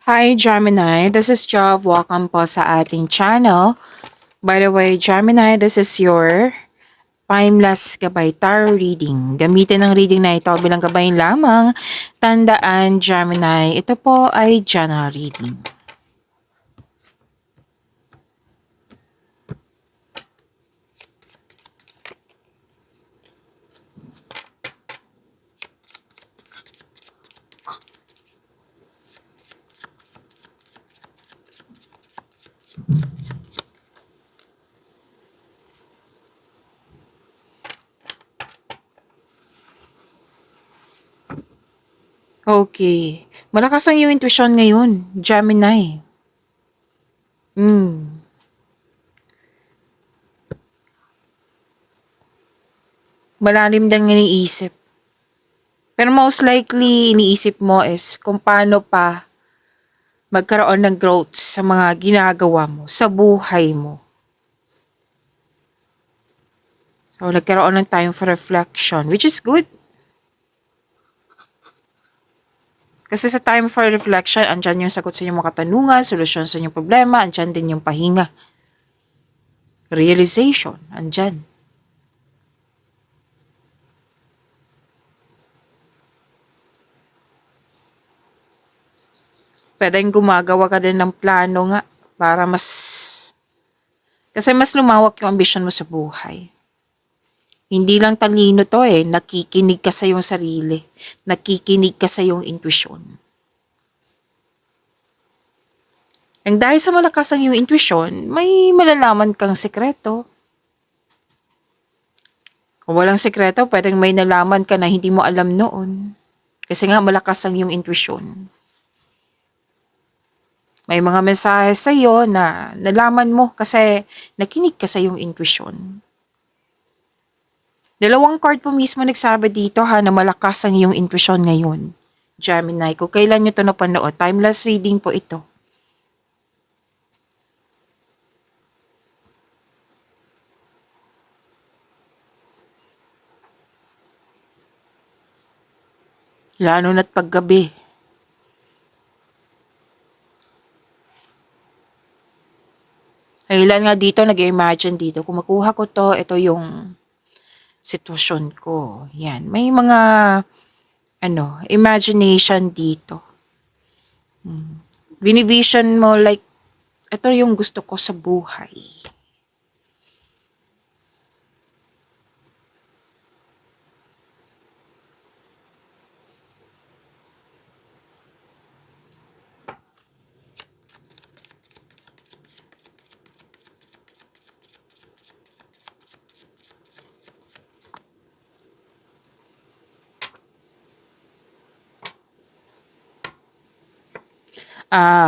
Hi Gemini, this is Jov. Welcome po sa ating channel. By the way, Gemini, this is your timeless gabay tarot reading. Gamitin ang reading na ito bilang gabay lamang. Tandaan, Gemini, ito po ay general reading. Okay. Malakas ang iyong intuition ngayon, Gemini. Malalim lang iniisip. Pero most likely, iniisip mo is kung paano pa magkaroon ng growth sa mga ginagawa mo, sa buhay mo. So, nagkaroon ng time for reflection, which is good. Kasi sa time for reflection, andyan yung sagot sa inyong mga katanungan, solusyon sa inyong problema, andyan din yung pahinga. Realization, andyan. Pwedeng gumagawa ka din ng plano nga para kasi mas lumawak yung ambisyon mo sa buhay. Hindi lang talino to nakikinig ka sa iyong sarili, nakikinig ka sa iyong intuition. And dahil sa malakas ang iyong intuition, may malalaman kang sekreto. Kung walang sekreto, pwedeng may nalaman ka na hindi mo alam noon. Kasi nga malakas ang iyong intuition. May mga mensahe sa iyo na nalaman mo kasi nakinig ka sa iyong intuition. Dalawang card po mismo nagsabi dito na malakas ang iyong intuition ngayon. Gemini, kung kailan nyo ito napanood, timeless reading po ito. Lalo na't paggabi. Ilan nga dito, nag-imagine dito. Kung makuha ko to, ito yung sitwasyon ko. Yan. May mga, imagination dito. Binivision mo like, ito yung gusto ko sa buhay.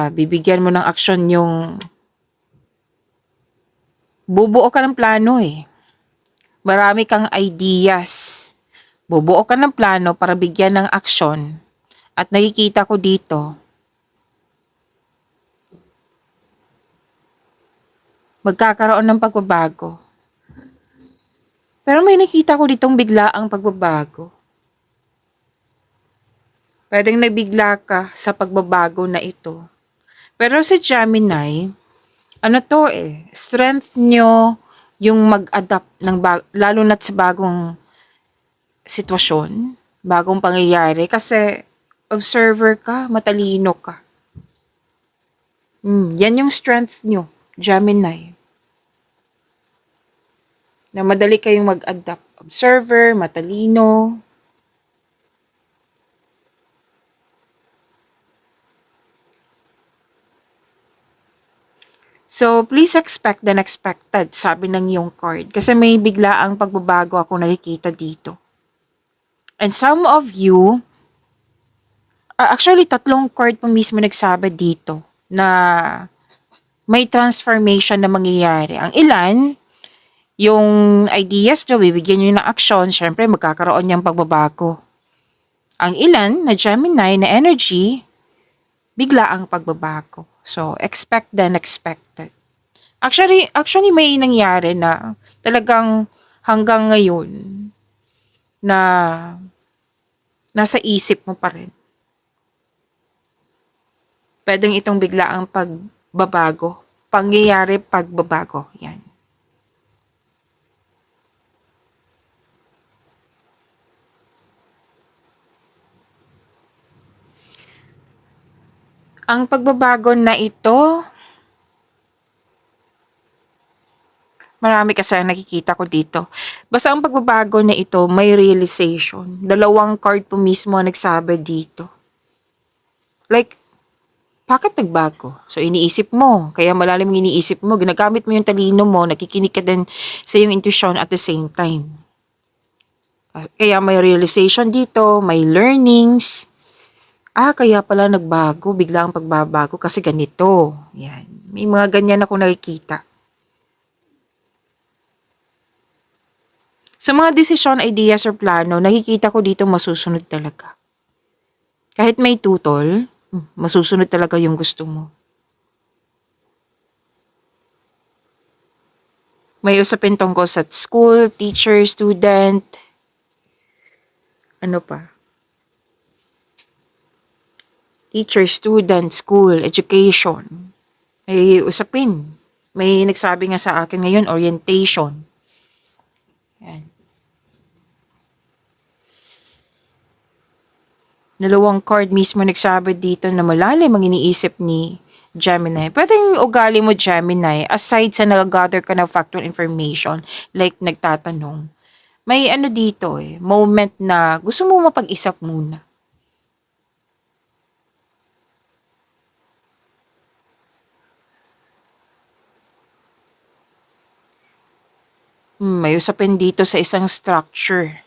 Bibigyan mo ng aksyon yung bubuo ka ng plano Marami kang ideas. Bubuo ka ng plano para bigyan ng aksyon. At nakikita ko dito, magkakaroon ng pagbabago. Pero may nakita ko ditong biglaang pagbabago. Pwedeng nagbigla ka sa pagbabago na ito. Pero si Gemini, strength nyo yung mag-adapt ng lalo na't sa bagong sitwasyon, bagong pangyayari kasi observer ka, matalino ka. Yan yung strength nyo, Gemini. Na madali kayong mag-adapt. Observer, matalino. So, please expect the unexpected, sabi ng iyong card. Kasi may biglaang pagbabago ako nakikita dito. And some of you, actually tatlong card po mismo nagsabi dito na may transformation na mangyayari. Ang ilan, yung ideas nyo, bibigyan nyo ng aksyon, syempre magkakaroon niyang pagbabago. Ang ilan na Gemini na energy, bigla ang pagbabago. So, expect the unexpected. Actually may nangyari na talagang hanggang ngayon na nasa isip mo pa rin. Pwedeng itong biglaang pagbabago. Pangyayari pagbabago. Yan. Ang pagbabago na ito, marami kasi ang nakikita ko dito. Basta ang pagbabago na ito, may realization. Dalawang card po mismo ang nagsabi dito. Like, bakit nagbago? So, iniisip mo. Kaya malalim yung iniisip mo. Ginagamit mo yung talino mo. Nakikinig ka din sa yung intuition at the same time. Kaya may realization dito. May learnings. Kaya pala nagbago. Bigla ang pagbabago kasi ganito. Yan. May mga ganyan ako nakikita. Sa mga desisyon, ideas, or plano, nakikita ko dito masusunod talaga. Kahit may tutol, masusunod talaga yung gusto mo. May usapin tungkol sa school, teacher, student. Ano pa? Teacher, student, school, education. May usapin. May nagsabi nga sa akin ngayon, orientation. Yan. Dalawang card mismo nagsabi dito na malalim ang iniisip ni Gemini. Pwedeng ugali mo, Gemini, aside sa nag-gather ka ng factual information, like nagtatanong, may ano dito moment na gusto mo mapag-isip muna. May usapin dito sa isang structure.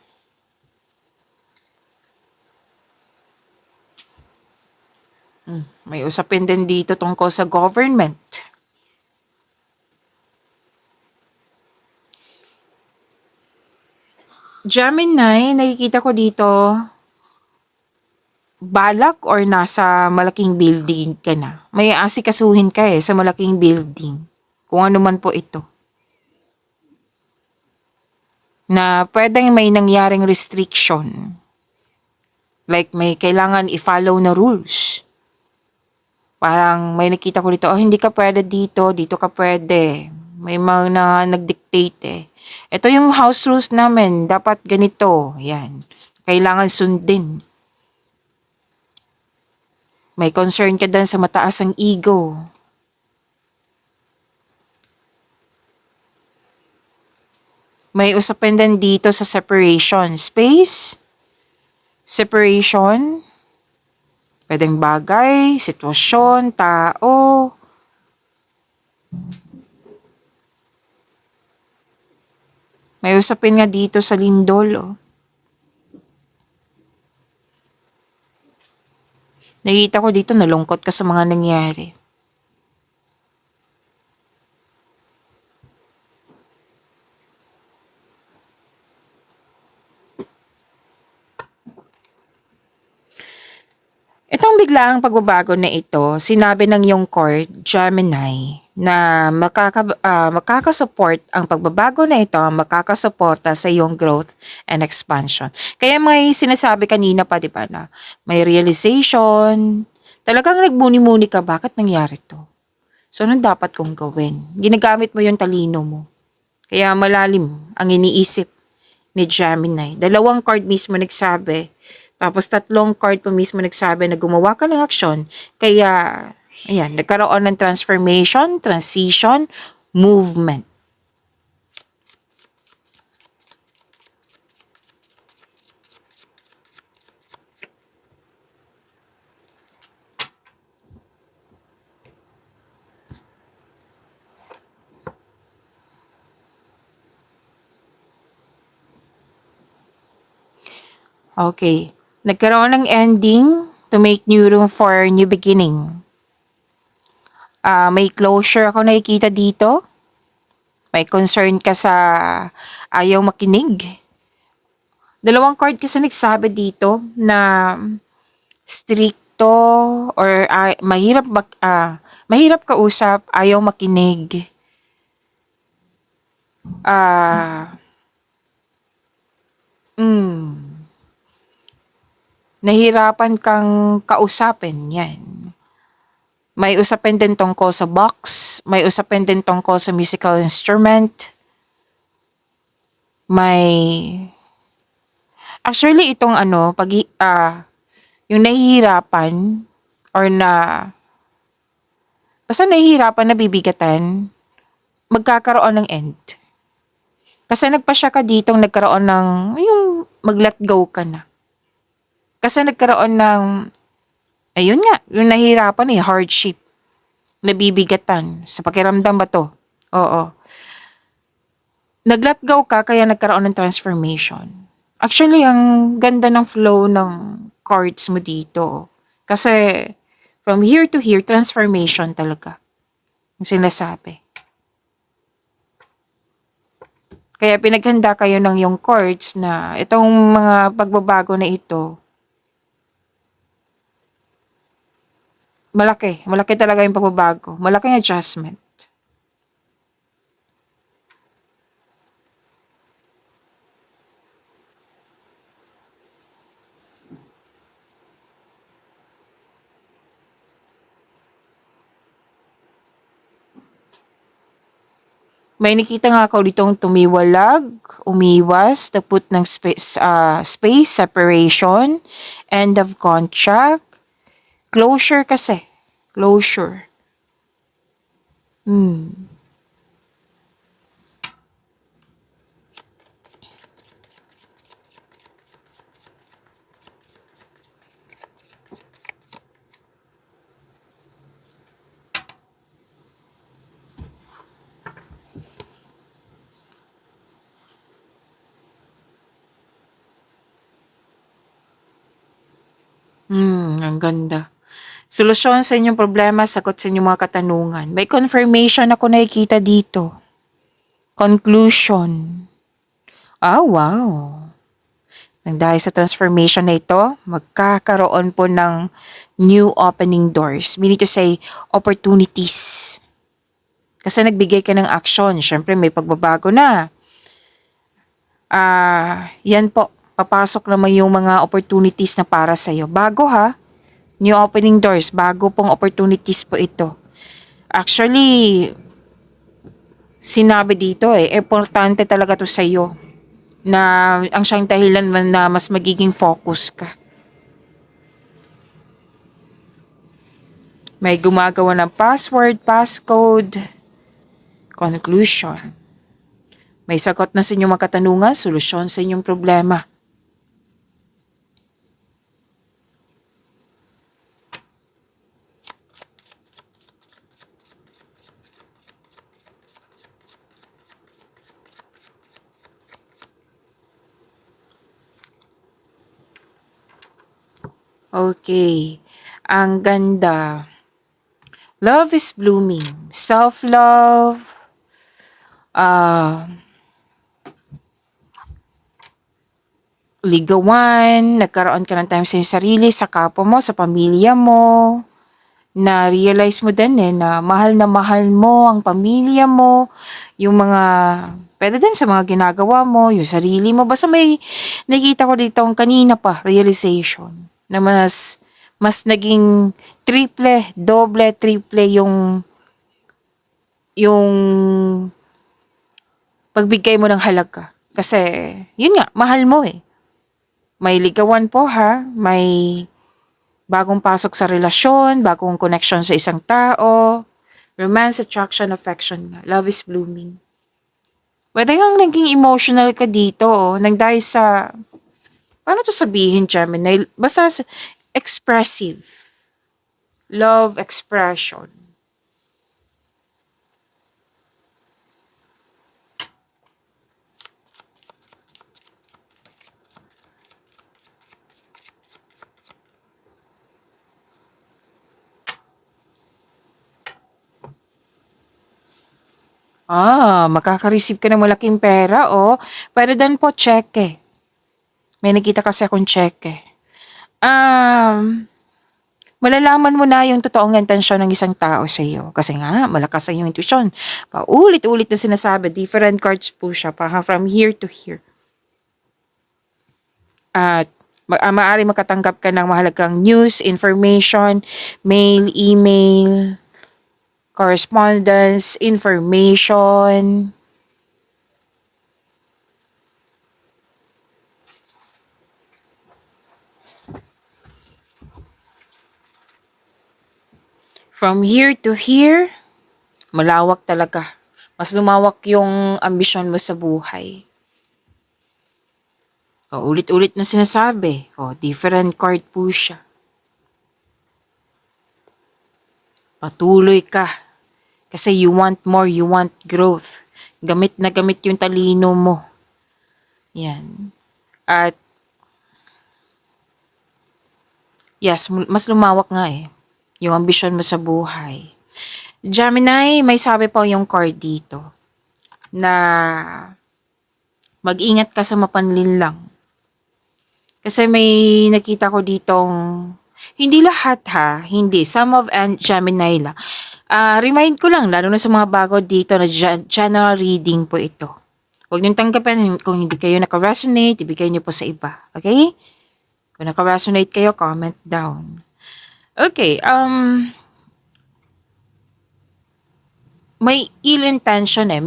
May usapin din dito tungkol sa government. Gemini, nakikita ko dito, balak or nasa malaking building ka na. May asikasuhin ka sa malaking building. Kung ano man po ito. Na pwedeng may nangyaring restriction. Like may kailangan i-follow na rules. Parang may nakita ko dito, hindi ka pwede dito, dito ka pwede. May mga nag-dictate Ito yung house rules namin, dapat ganito. Yan. Kailangan sundin. May concern ka din sa mataas ang ego. May usapin din dito sa separation. Space, separation, pwedeng bagay, sitwasyon, tao. May usapin nga dito sa lindol. Nakita ko dito nalungkot ka sa mga nangyari. Itong biglaang pagbabago na ito, sinabi ng iyong card, Gemini, na makakasupport ang pagbabago na ito, makakasuporta sa iyong growth and expansion. Kaya may sinasabi kanina pa, di ba, na may realization, talagang nagmuni-muni ka, bakit nangyari to? So, anong dapat kong gawin? Ginagamit mo yung talino mo. Kaya malalim ang iniisip ni Gemini. Dalawang card mismo nagsabi, tapos tatlong card po mismo nagsabi na gumawa ka ng aksyon. Kaya, ayan, nagkaroon ng transformation, transition, movement. Okay. Nagkaroon ng ending to make new room for new beginning. May closure ako nakikita dito. May concern ka sa ayaw makinig. Dalawang card kasi nagsabi dito na stricto or mahirap kausap, ayaw makinig. Nahirapan kang kausapin, yan. May usapin din tungkol sa box, may usapin din tungkol sa musical instrument, may actually itong yung nahihirapan or basta nahihirapan na bibigatan, magkakaroon ng end. Kasi nagpasya ka ditong nagkaroon ng, yung mag-let go ka na. Kasi nagkaroon ng, ayun nga, yung nahihirapan hardship, nabibigatan. Sa pakiramdam ba to? Oo. Nag-let go ka, kaya nagkaroon ng transformation. Actually, ang ganda ng flow ng cards mo dito. Kasi, from here to here, transformation talaga. Yung sinasabi. Kaya pinaghanda kayo ng yung cards na itong mga pagbabago na ito, malaki. Malaki talaga yung pagbabago. Malaking adjustment. May nakita nga ako ditong tumiwalag, umiwas, put ng space, separation, end of contract, closure kasi. Closure. Ang ganda. Solusyon sa inyong problema, sagot sa inyong mga katanungan. May confirmation ako nakikita dito. Conclusion. Wow. Nang dahil sa transformation na ito, magkakaroon po ng new opening doors. Meaning to say, opportunities. Kasi nagbigay ka ng action. Siyempre, may pagbabago na. Yan po. Papasok naman yung mga opportunities na para sa'yo. Bago ha. New opening doors. Bago pong opportunities po ito. Actually, sinabi dito importante talaga to sa'yo. Na ang siyang dahilan na mas magiging focus ka. May gumagawa ng password, passcode, conclusion. May sagot na sa inyong mga katanungan, solusyon sa inyong problema. Okay. Ang ganda. Love is blooming. Self-love. Ligawan. Nagkaroon ka ng time sa iyong sarili, sa kapwa mo, sa pamilya mo. Na-realize mo din na mahal mo ang pamilya mo. Yung mga, pwede din sa mga ginagawa mo, yung sarili mo. Basta may nakita ko dito kanina pa, realization. Na mas naging triple yung pagbigay mo ng halaga. Kasi, yun nga, mahal mo May ligawan po ha, may bagong pasok sa relasyon, bagong connection sa isang tao, romance, attraction, affection, love is blooming. Pwede kang naging emotional ka dito nang dahil sa, paano to sabihin, Gemini? Basta expressive. Love expression. Makaka-receive ka ng malaking pera, Pwede din po cheque. May nakita kasi akong cheque. Malalaman mo na yung totoong intensyon ng isang tao sa iyo. Kasi nga, malakas ang iyong intuition. Paulit-ulit na sinasabi, different cards po siya, from here to here. At Maaari makatanggap ka ng mahalagang news, information, mail, email, correspondence, information. From here to here, malawak talaga. Mas lumawak yung ambisyon mo sa buhay. O, ulit-ulit na sinasabi. O, different card po siya. Patuloy ka. Kasi you want more, you want growth. Gamit na gamit yung talino mo. Yan. At, yes, mas lumawak nga eh. Yung ambisyon mo sa buhay. Gemini, may sabi pa yung card dito na mag-ingat ka sa mapanlinlang. Kasi may nakita ko ditong, hindi lahat ha, hindi, some of Gemini lang. Remind ko lang, lalo na sa mga bago dito na general reading po ito. Huwag niyong tanggapin kung hindi kayo naka-resonate, ibigay niyo po sa iba. Okay? Kung naka-resonate kayo, comment down. Okay, may ill intention eh.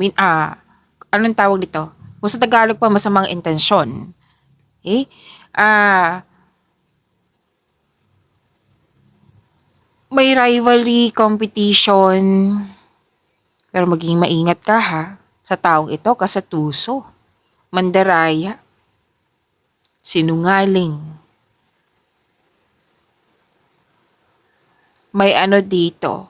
Anong tawag dito? Kung sa Tagalog pa, masamang intensyon. Okay? May rivalry, competition. Pero maging maingat ka ha. Sa taong ito, kasatuso. Mandaraya. Sinungaling. May ano dito.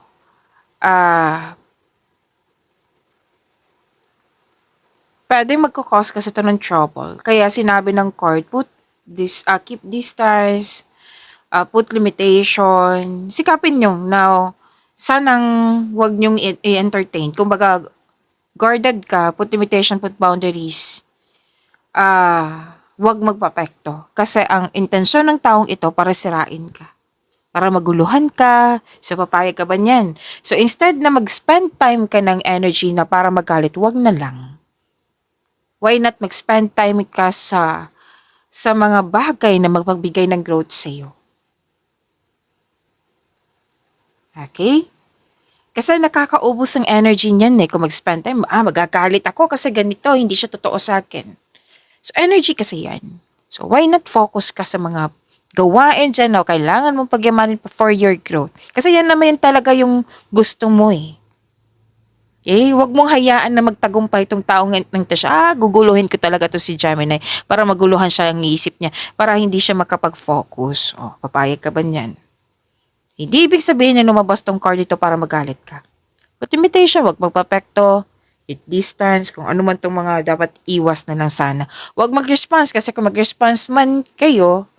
Pwede magkakause kasi ito ng trouble. Kaya sinabi ng court, keep distance, put limitation. Sikapin nyo na sanang wag nyong i-entertain. Kumbaga, guarded ka, put limitation, put boundaries. Wag magpapekto. Kasi ang intensyon ng taong ito para sirain ka. Para maguluhan ka, sa papayag ka ba niyan? So instead na mag-spend time ka ng energy na para magalit, wag na lang. Why not mag-spend time ka sa mga bagay na magpagbigay ng growth sa iyo? Okay? Kasi nakakaubos ng energy niyan eh. Kung mag-spend time, magagalit ako kasi ganito, hindi siya totoo sa akin. So energy kasi yan. So why not focus ka sa mga gawain dyan na kailangan mong pagyamanin for your growth? Kasi yan naman talaga yung gusto mo eh. Wag mong hayaan na magtagumpay itong taong siya, guguluhin ko talaga to si Gemini para maguluhan siya ang isip niya, para hindi siya makapag-focus. Papayag ka ba niyan? Hindi ibig sabihin na lumabas tong card dito para magalit ka. But imitation, wag magpapekto, it distance, kung ano man tong mga dapat iwas na lang sana. Wag mag-response kasi kung mag-response man kayo,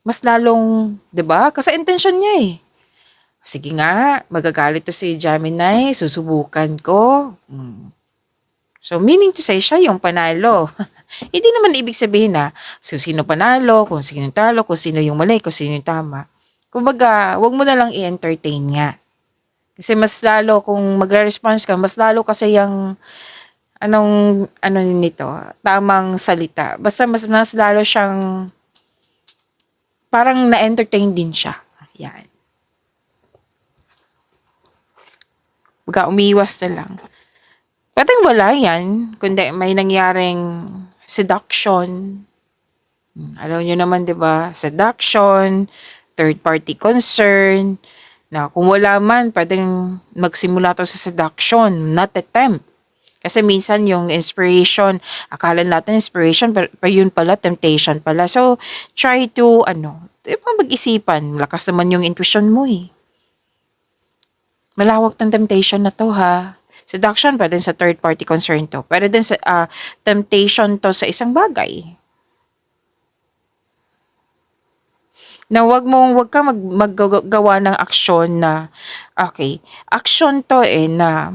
mas lalong, 'di ba? Kasi intention niya eh. Sige nga, magagalit to si Gemini, susubukan ko. So, meaning to say, siya yung panalo. Hindi naman ibig sabihin na sino panalo, kung sino talo, kung sino yung mali, kung sino yung tama. Kumbaga, wag mo na lang i-entertain nga. Kasi mas lalo, kung magre-response ka, mas lalo kasi yung, ano nito, tamang salita. Basta mas lalo siyang, parang na-entertain din siya. Yan. Baga umiiwas na lang. Pwedeng wala yan, kundi may nangyaring seduction. Alam nyo naman, di ba? Seduction, third party concern. Na kung wala man, pwedeng magsimula to sa seduction, not attempt. Kasi minsan yung inspiration, akala natin inspiration, pero yun pala, temptation pala. So, try to, mag-isipan. Lakas naman yung intuition mo eh. Malawak ng temptation na to ha. Seduction, pwede sa third party concern to. Pwede din sa temptation to sa isang bagay. Na wag ka maggawa ng aksyon na, okay, aksyon to na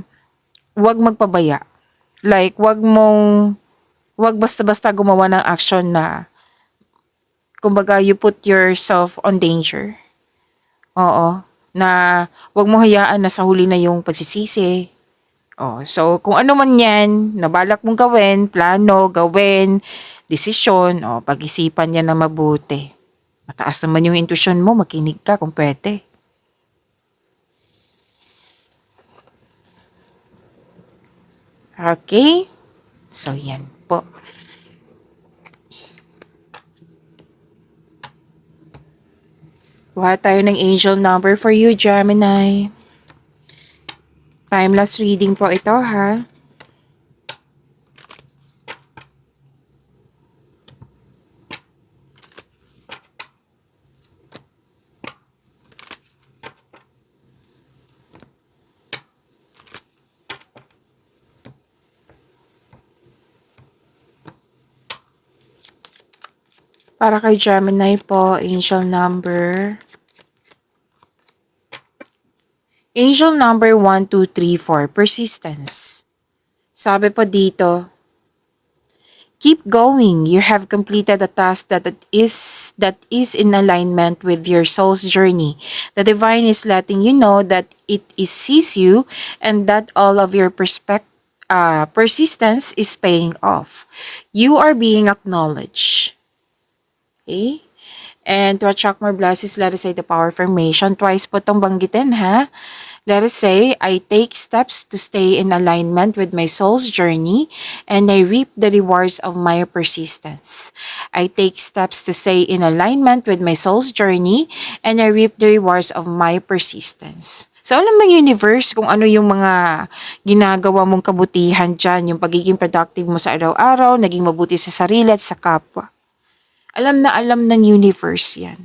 wag magpabaya. Like, wag basta-basta gumawa ng aksyon na, kumbaga, you put yourself on danger. Oo. Na wag mo hayaan na sa huli na yung pagsisisi. So kung ano man yan, nabalak mong gawin, plano, gawin, desisyon o pag-isipan yan na mabuti. Mataas naman yung intuition mo, makinig ka kung pwede. Okay? So, yan po. Kuha tayo ng angel number for you, Gemini. Timeless reading po ito, ha? Para kay Gemini po, angel number. Angel number 1, 2, 3, 4, persistence. Sabi po dito, keep going. You have completed a task that is in alignment with your soul's journey. The divine is letting you know that it sees you and that all of your persistence is paying off. You are being acknowledged. Okay? And to attract more blessings, let us say the power affirmation. Twice po itong banggitin, ha? Let us say, I take steps to stay in alignment with my soul's journey and I reap the rewards of my persistence. I take steps to stay in alignment with my soul's journey and I reap the rewards of my persistence. So, alam ng universe kung ano yung mga ginagawa mong kabutihan dyan, yung pagiging productive mo sa araw-araw, naging mabuti sa sarili at sa kapwa. Alam na alam ng universe yan.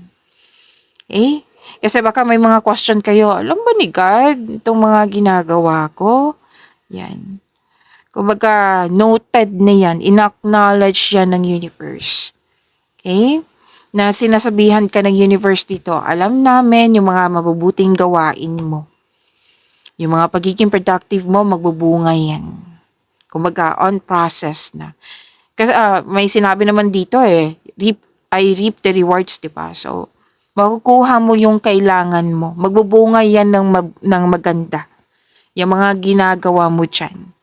Okay? Kasi baka may mga question kayo, alam ba ni God itong mga ginagawa ko? Yan. Kumbaga, noted na yan, in-acknowledge yan ng universe. Okay? Na sinasabihan ka ng universe dito, alam namin yung mga mabubuting gawain mo. Yung mga pagiging productive mo, magbubunga yan. Kumbaga, on process na. Kasi may sinabi naman dito I reap the rewards, diba? So, makukuha mo yung kailangan mo. Magbubunga yan ng maganda. Yung mga ginagawa mo dyan.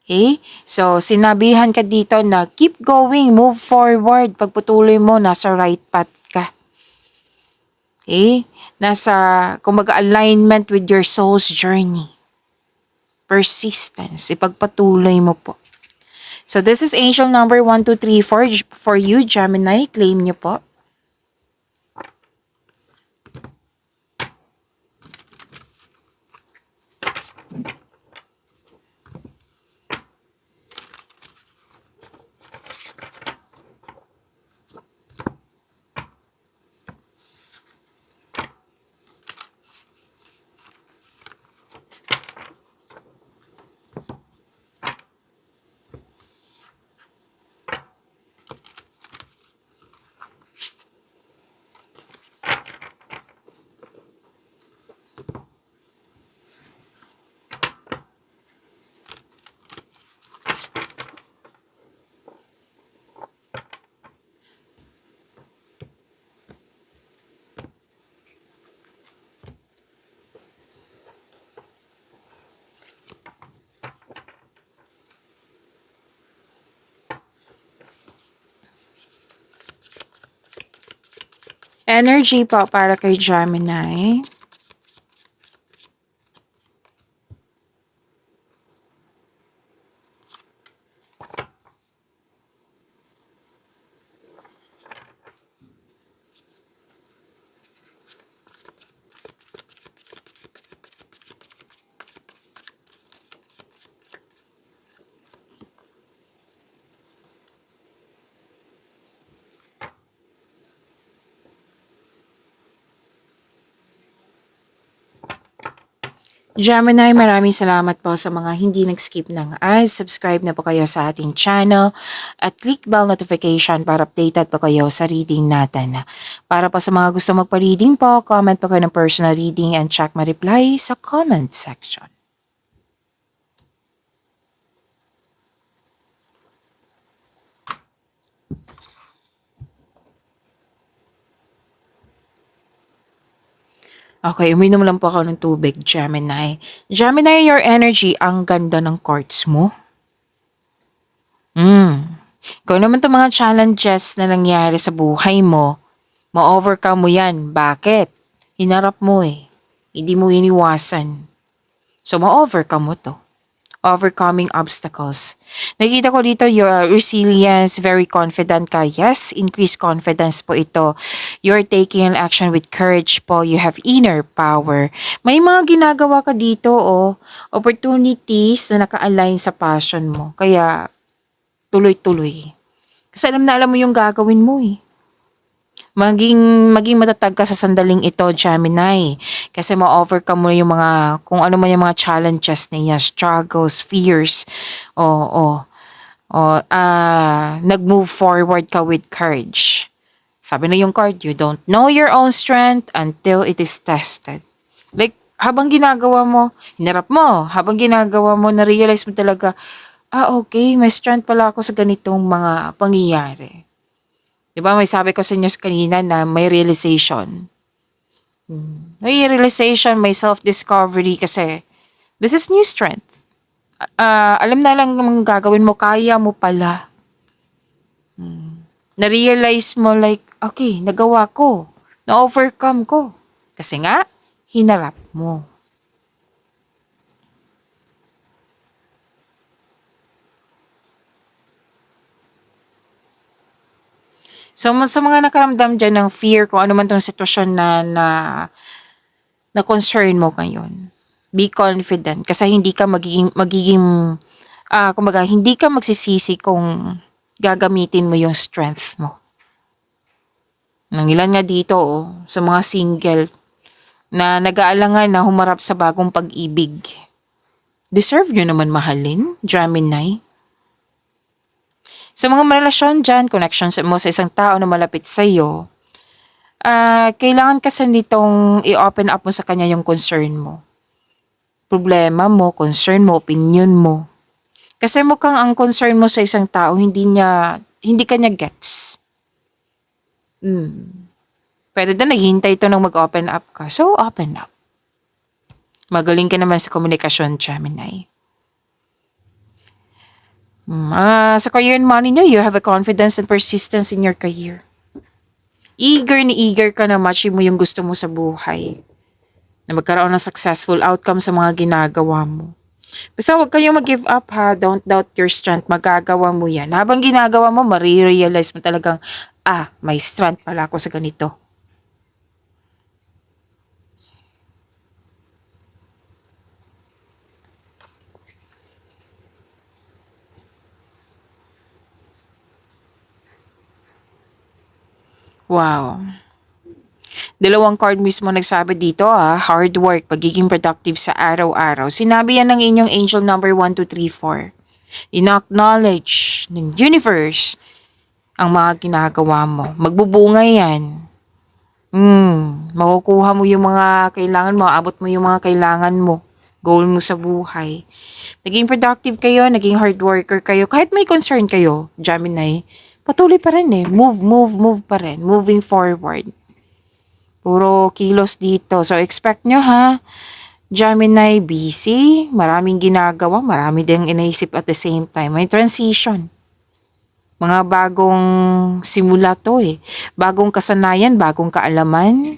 Okay? So, sinabihan ka dito na keep going, move forward. Pagpatuloy mo, nasa right path ka. Okay? Nasa, kumbaga, alignment with your soul's journey. Persistence. Ipagpatuloy mo po. So, this is angel number 1, 2, 3, 4 for you, Gemini. Claim niyo po. Energy po para kay Gemini. Gemini, maraming salamat po sa mga hindi nag-skip ng ads. Subscribe na po kayo sa ating channel at click bell notification para updated po kayo sa reading natin. Para po sa mga gusto magpa-reading po, comment po kayo ng personal reading and check my reply sa comment section. Okay, uminom lang po ako ng tubig, Gemini. Gemini, your energy, ang ganda ng cards mo. Kung naman itong mga challenges na nangyari sa buhay mo, ma-overcome mo yan. Bakit? Hinarap mo eh. Hindi mo iniwasan. So, ma-overcome mo to. Overcoming obstacles. Nakita ko dito your resilience, very confident ka. Yes, increased confidence po ito. You're taking an action with courage po. You have inner power. May mga ginagawa ka dito, opportunities na naka-align sa passion mo. Kaya, tuloy-tuloy. Kasi alam na alam mo yung gagawin mo eh. Maging matatag ka sa sandaling ito, Gemini. Kasi ma-overcome mo yung mga, kung ano man yung mga challenges niya, struggles, fears. Nag-move forward ka with courage. Sabi na yung card, you don't know your own strength until it is tested. Like, habang ginagawa mo, hinarap mo, habang ginagawa mo, na-realize mo talaga, okay, may strength pala ako sa ganitong mga pangyayari. Diba may sabi ko sa inyo kanina na may realization. May realization, may self-discovery kasi this is new strength. Alam na lang ang gagawin mo, kaya mo pala. Na-realize mo like, okay, nagawa ko. Na-overcome ko. Kasi nga, hinarap mo. So, sa mga nakaramdam dyan ng fear, kung ano man tong sitwasyon na concern mo ngayon, be confident kasi hindi ka kumbaga, hindi ka magsisisi kung gagamitin mo yung strength mo. Nang ilan nga dito, sa mga single na nag-aalangan na humarap sa bagong pag-ibig. Deserve nyo naman mahalin, Gemini. Sa mga relasyon dyan, connections mo sa isang tao na malapit sa iyo, kailangan kasi nitong i-open up mo sa kanya yung concern mo. Problema mo, concern mo, opinion mo. Kasi mukhang ang concern mo sa isang tao, hindi ka niya gets. Pero doon naghihintay ito nang mag-open up ka. So, open up. Magaling ka naman sa komunikasyon, Gemini. Sa career and money nyo, you have a confidence and persistence in your career. Eager ka na match mo yung gusto mo sa buhay. Na magkaroon ng successful outcome sa mga ginagawa mo. Basta huwag kayong mag-give up ha. Don't doubt your strength. Magagawa mo yan. Habang ginagawa mo, marirealize mo talagang, may strength pala ako sa ganito. Wow. Dalawang card mismo nagsabi dito hard work, pagiging productive sa araw-araw. Sinabi yan ng inyong angel number 1, 2, 3, 4. In-acknowledge ng universe ang mga ginagawa mo. Magbubunga yan. Makukuha mo yung mga kailangan mo, abot mo yung mga kailangan mo, goal mo sa buhay. Naging productive kayo, naging hard worker kayo. Kahit may concern kayo, Gemini, patuloy pa rin move pa rin, moving forward. Puro kilos dito. So, expect nyo Gemini, busy, maraming ginagawa, marami din inaisip at the same time. May transition. Mga bagong simula to Bagong kasanayan, bagong kaalaman.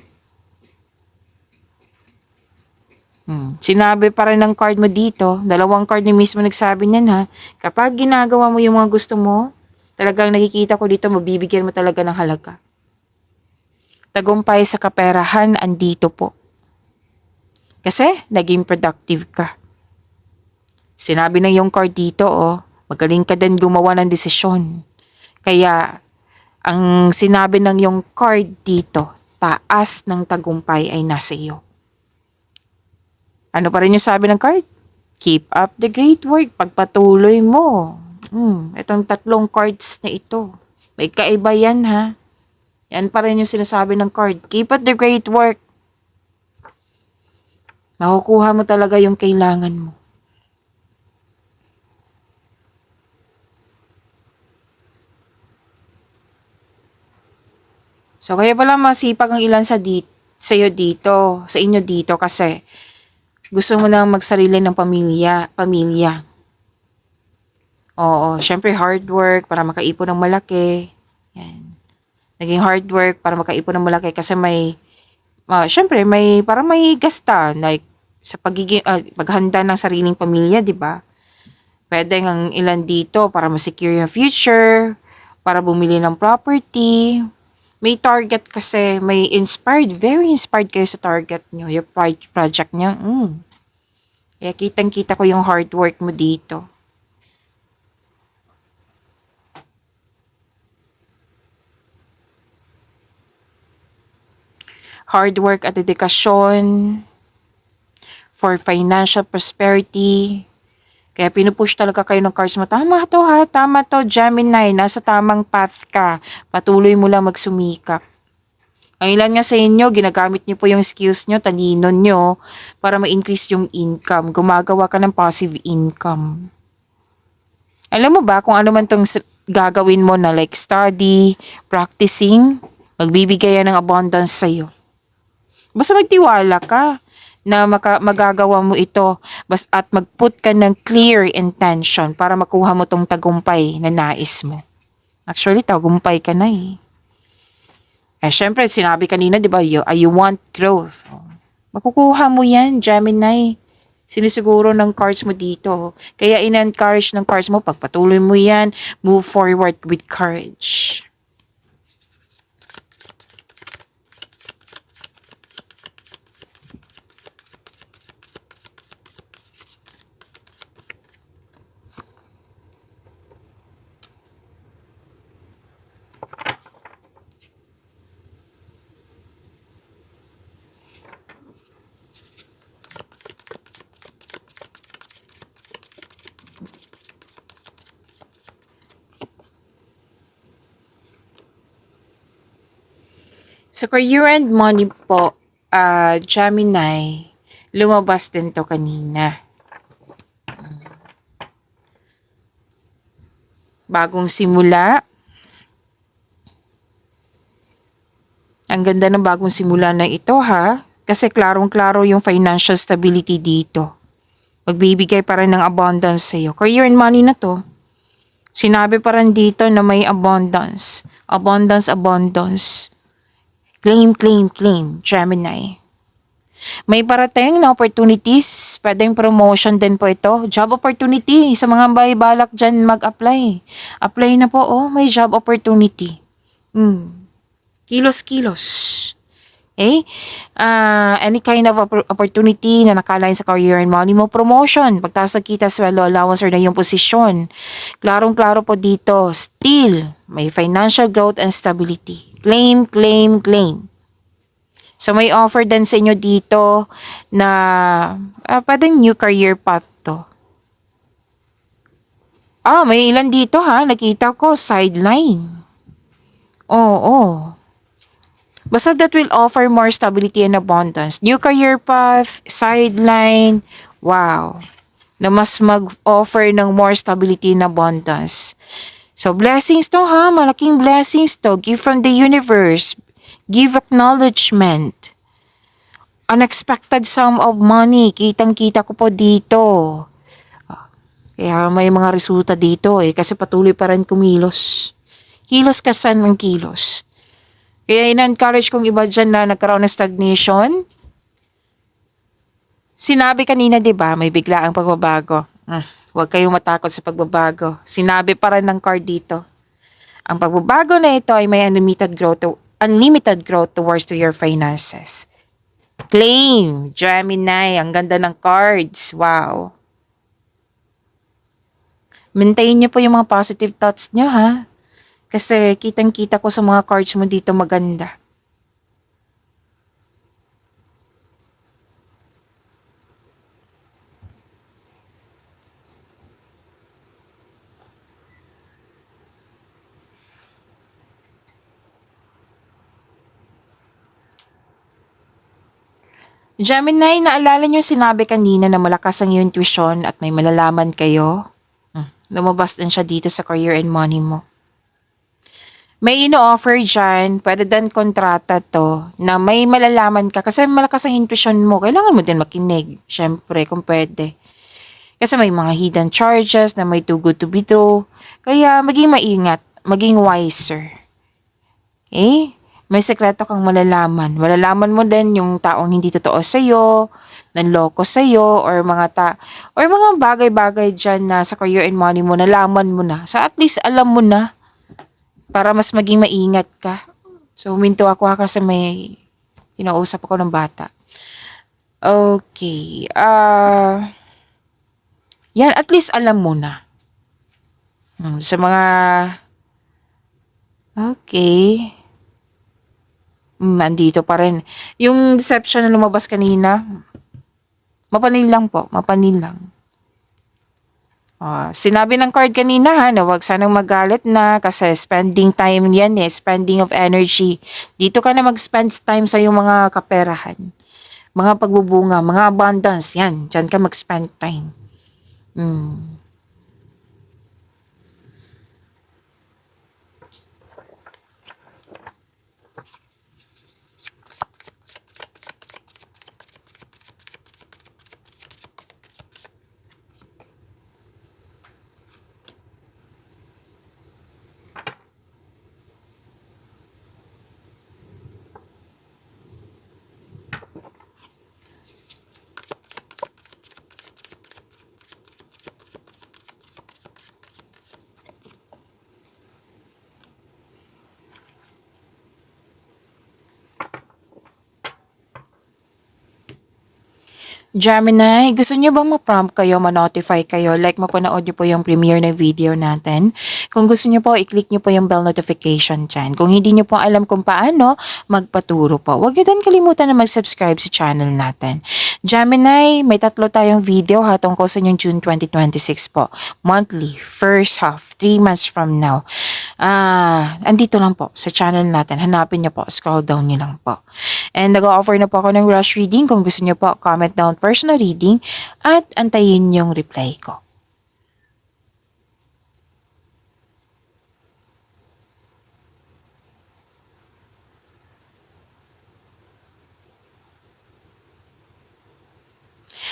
Sinabi pa rin ng card mo dito, dalawang card ni mismo nagsabi niyan kapag ginagawa mo yung mga gusto mo, talagang nakikita ko dito, mabibigyan mo talaga ng halaga. Tagumpay sa kaperahan, andito po. Kasi, naging productive ka. Sinabi ng yung card dito, magaling ka din gumawa ng desisyon. Kaya, ang sinabi ng yung card dito, taas ng tagumpay ay nasa iyo. Ano pa rin yung sabi ng card? Keep up the great work. Pagpatuloy mo. Itong tatlong cards na ito. May kaiba yan Yan pa rin yung sinasabi ng card. Keep up the great work. Makukuha mo talaga yung kailangan mo. So, kaya pala masipag ang ilan sa inyo dito kasi gusto mo na magsarili ng pamilya. Oo, syempre hard work para makaipon ng malaki. Yan. Naging hard work para makaipon ng malaki kasi syempre para may gasta like sa paghanda ng sariling pamilya, 'di ba? Pwede ang ilan dito para ma-secure yung future, para bumili ng property. May target kasi, very inspired kayo sa target nyo, yung project nyo. Kaya kitang-kita ko yung hard work mo dito. Hard work at dedikasyon for financial prosperity. Kaya pinupush talaga kayo ng cards mo. Tama to ha, tama to Gemini, nasa tamang path ka. Patuloy mo lang magsumikap. Ang ilan nga sa inyo, ginagamit niyo po yung skills niyo, talino niyo, para ma-increase yung income. Gumagawa ka ng passive income. Alam mo ba kung ano man tong gagawin mo na like study, practicing, magbibigay yan ng abundance sa'yo. Basta magtiwala ka na magagawa mo ito at mag-put ka ng clear intention para makuha mo tong tagumpay na nais mo. Actually, tagumpay ka na eh. Syempre, sinabi kanina, di ba, you want growth. Makukuha mo yan, Gemini. Sinisiguro ng cards mo dito. Kaya in-encourage ng cards mo, pagpatuloy mo yan, move forward with courage. Sa career and money po, Gemini, lumabas din to kanina. Bagong simula. Ang ganda ng bagong simula na ito ha. Kasi klarong-klaro yung financial stability dito. Magbibigay pa rin ng abundance sa'yo. Career and money na to. Sinabi pa rin dito na may abundance. Abundance, abundance. Claim, claim, claim, Gemini. May parating na opportunities, pwedeng promotion din po ito. Job opportunity, sa mga balak dyan mag-apply. Apply na po, may job opportunity. Kilos-kilos. Okay? Any kind of opportunity na nakaline sa career and money mo, promotion, pagtaas ng kita, sweldo, allowance, or na yung posisyon. Klarong-klaro po dito, still, may financial growth and stability. Claim, claim, claim. So may offer din sa inyo dito na pwedeng new career path to. May ilan dito ha, nakita ko, sideline. Oo. Basta that will offer more stability and abundance. New career path, sideline, wow. Na mas mag-offer ng more stability and abundance. So blessings to ha, malaking blessings to. Give from the universe. Give acknowledgement. Unexpected sum of money. Kitang-kita ko po dito. Kaya may mga resulta dito kasi patuloy pa rin kumilos. Kilos kasan ng kilos. Kaya in-encourage kong iba dyan na nagkaroon ng stagnation. Sinabi kanina, di ba, may bigla ang pagbabago. Huwag kayong matakot sa pagbabago. Sinabi pa rin ng card dito. Ang pagbabago na ito ay may unlimited growth towards to your finances. Claim, Gemini, ang ganda ng cards. Wow. Maintain niyo po yung mga positive thoughts niyo ha. Kasi kitang-kita ko sa mga cards mo dito maganda. Gemini, naalala niyo sinabi kanina na malakas ang iyong intuition at may malalaman kayo? Lumabas din siya dito sa career and money mo. May ino-offer dyan, pwede din kontrata to, na may malalaman ka kasi malakas ang intuition mo. Kailangan mo din makinig, syempre, kung pwede. Kasi may mga hidden charges na may too good to be true. Kaya maging maingat, maging wiser. Okay? May sekreto kang malalaman. Malalaman mo din yung taong hindi totoo sa'yo, nanloko sa'yo, or mga bagay-bagay dyan na sa career and money mo, nalaman mo na. So at least alam mo na para mas maging maingat ka. So huminto ako kasi may kinausap ako ng bata. Okay. Yan, at least alam mo na. Sa mga... Okay. Nandito pa rin. Yung deception na lumabas kanina, mapanil lang po, mapanil lang. Sinabi ng card kanina ha, na wag sanang magalit na kasi spending time yan spending of energy. Dito ka na mag-spend time sa yung mga kaperahan, mga pagbubunga, mga abundance, yan. Diyan ka mag-spend time. Gemini, gusto niyo bang ma-prompt kayo, ma-notify kayo, like mapanood niyo po yung premiere na video natin? Kung gusto niyo po, i-click niyo po yung bell notification dyan. Kung hindi niyo po alam kung paano, magpaturo po. Huwag niyo din kalimutan na mag-subscribe sa channel natin. Gemini, may 3 tayong video tungkol sa yung June 2026 po. Monthly, first half, 3 months from now. Andito lang po sa channel natin. Hanapin niyo po, scroll down niyo lang po. And nag-offer na po ako ng rush reading. Kung gusto niyo po, comment down personal reading at antayin yung reply ko.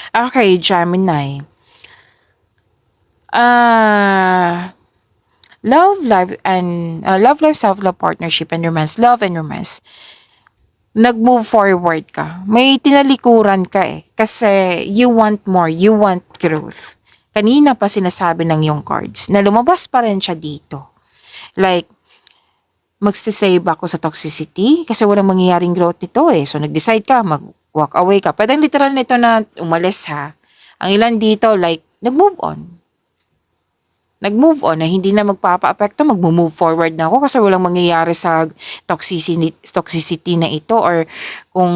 Okay, Gemini. Love, life, self-love, partnership, and romance. Love and romance. Nag-move forward ka. May tinalikuran ka Kasi you want more, you want growth. Kanina pa sinasabi ng yung cards na lumabas pa rin siya dito. Like, magsisave ako sa toxicity kasi walang mangyayaring growth nito So, nag-decide ka, mag-walk away ka. Pwede literal nito na umalis ha. Ang ilan dito, like, nag-move on. Nag-move on na hindi na magpapa-apekto, mag-move forward na ako kasi walang mangyayari sa toxicity na ito or kung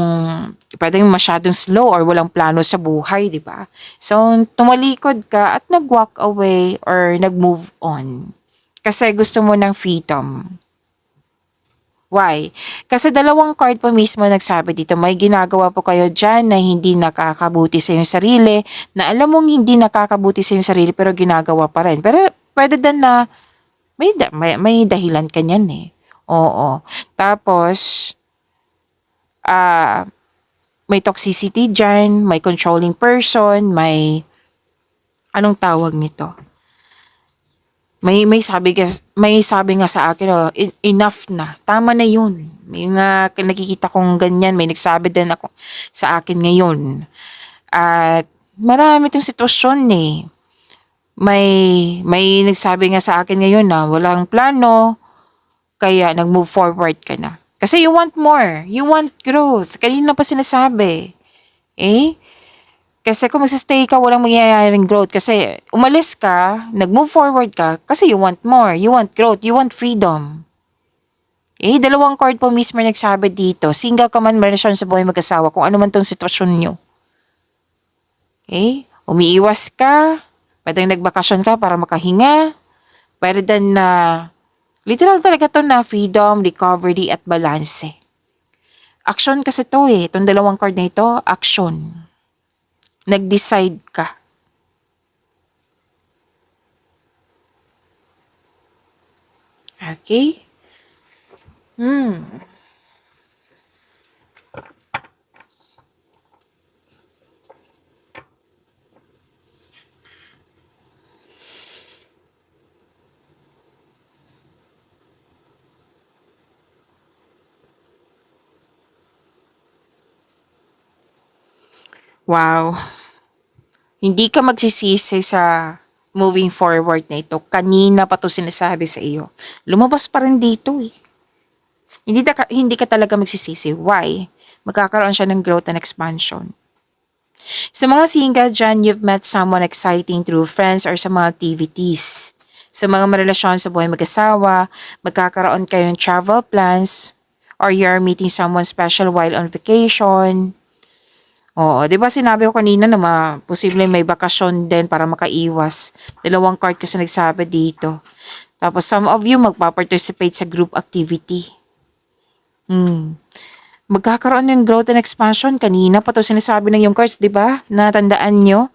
pwedeng masyadong slow or walang plano sa buhay, di ba? So, tumalikod ka at nag-walk away or nag-move on. Kasi gusto mo ng freedom. Why? Kasi 2 card po mismo nagsabi dito, may ginagawa po kayo dyan na hindi nakakabuti sa iyong sarili, na alam mong hindi nakakabuti sa iyong sarili pero ginagawa pa rin. Pero pwede din na may dahilan ka niyan Oo. Tapos, may toxicity dyan, may controlling person, anong tawag nito? May sabi nga sa akin, enough na. Tama na 'yun. May nga nakikita kong ganyan, may nagsabi din ako sa akin ngayon. At marami 'tong sitwasyon May nagsabi nga sa akin ngayon na walang plano, kaya nag-move forward ka na. Kasi you want more, you want growth. Kanina pa sinasabi. Kasi kung magsistay ka, walang mangyayaring growth. Kasi umalis ka, nag-move forward ka, kasi you want more, you want growth, you want freedom. 2 card po mismo nagsabi dito. Single ka man, relasyon sa buhay mag-asawa, kung ano man tong sitwasyon nyo. Umiiwas ka, pwedeng nagbakasyon ka para makahinga, pwede din na, literal talaga to na freedom, recovery, at balance. Action kasi to itong 2 card na ito, action. Nag-decide ka. Okay? Wow. Hindi ka magsisisi sa moving forward na ito. Kanina pa to sinasabi sa iyo. Lumabas pa rin dito eh. Hindi ka talaga magsisisi. Why? Magkakaroon siya ng growth and expansion. Sa mga single dyan, you've met someone exciting through friends or sa mga activities. Sa mga marelasyon sa buhay mag-asawa, magkakaroon kayo ng travel plans, or you're meeting someone special while on vacation. Oo, di ba sinabi ko kanina na posibleng may bakasyon din para makaiwas. 2 card kasi nagsabi dito. Tapos some of you magpa-participate sa group activity. Magkakaroon ng growth and expansion. Kanina pa to sinasabi ng yung cards, di ba? Natandaan nyo?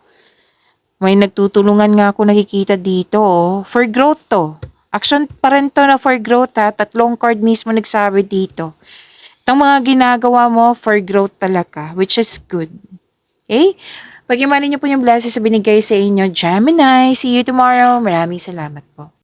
May nagtutulungan nga ako nakikita dito, oh. For growth to. Action pa rin to na for growth, ha. 3 card mismo nagsabi dito. Itong mga ginagawa mo for growth talaga, which is good. Okay? Pag-imanin niyo po yung blessings sa binigay sa inyo, Gemini. See you tomorrow. Maraming salamat po.